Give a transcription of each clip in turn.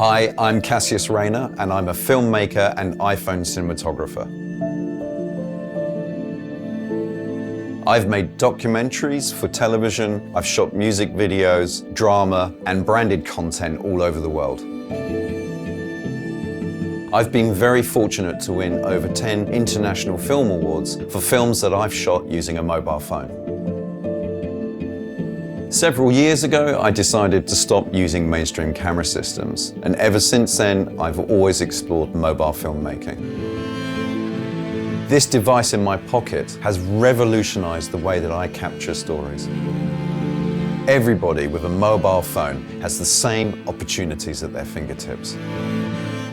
Hi, I'm Cassius Rayner, and I'm a filmmaker and iPhone cinematographer. I've made documentaries for television, I've shot music videos, drama, and branded content all over the world. I've been very fortunate to win over 10 international film awards for films that I've shot using a mobile phone. Several years ago, I decided to stop using mainstream camera systems, and ever since then, I've always explored mobile filmmaking. This device in my pocket has revolutionized the way that I capture stories. Everybody with a mobile phone has the same opportunities at their fingertips.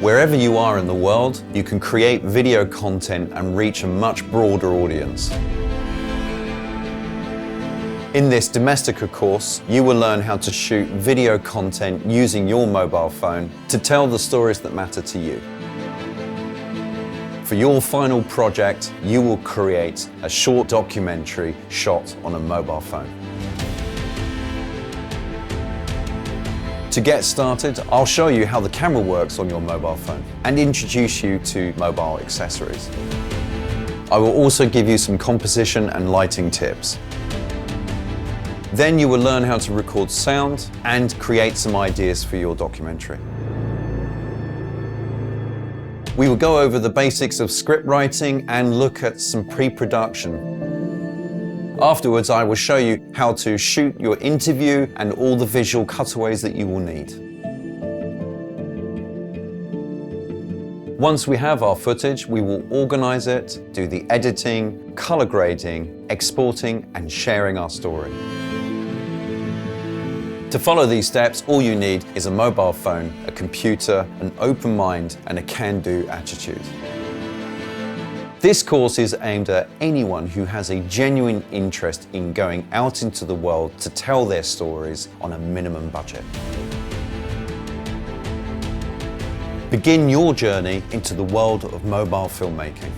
Wherever you are in the world, you can create video content and reach a much broader audience. In this Domestika course, you will learn how to shoot video content using your mobile phone to tell the stories that matter to you. For your final project, you will create a short documentary shot on a mobile phone. To get started, I'll show you how the camera works on your mobile phone and introduce you to mobile accessories. I will also give you some composition and lighting tips. Then you will learn how to record sound and create some ideas for your documentary. We will go over the basics of script writing and look at some pre-production. Afterwards, I will show you how to shoot your interview and all the visual cutaways that you will need. Once we have our footage, we will organize it, do the editing, color grading, exporting, and sharing our story. To follow these steps, all you need is a mobile phone, a computer, an open mind, and a can-do attitude. This course is aimed at anyone who has a genuine interest in going out into the world to tell their stories on a minimum budget. Begin your journey into the world of mobile filmmaking.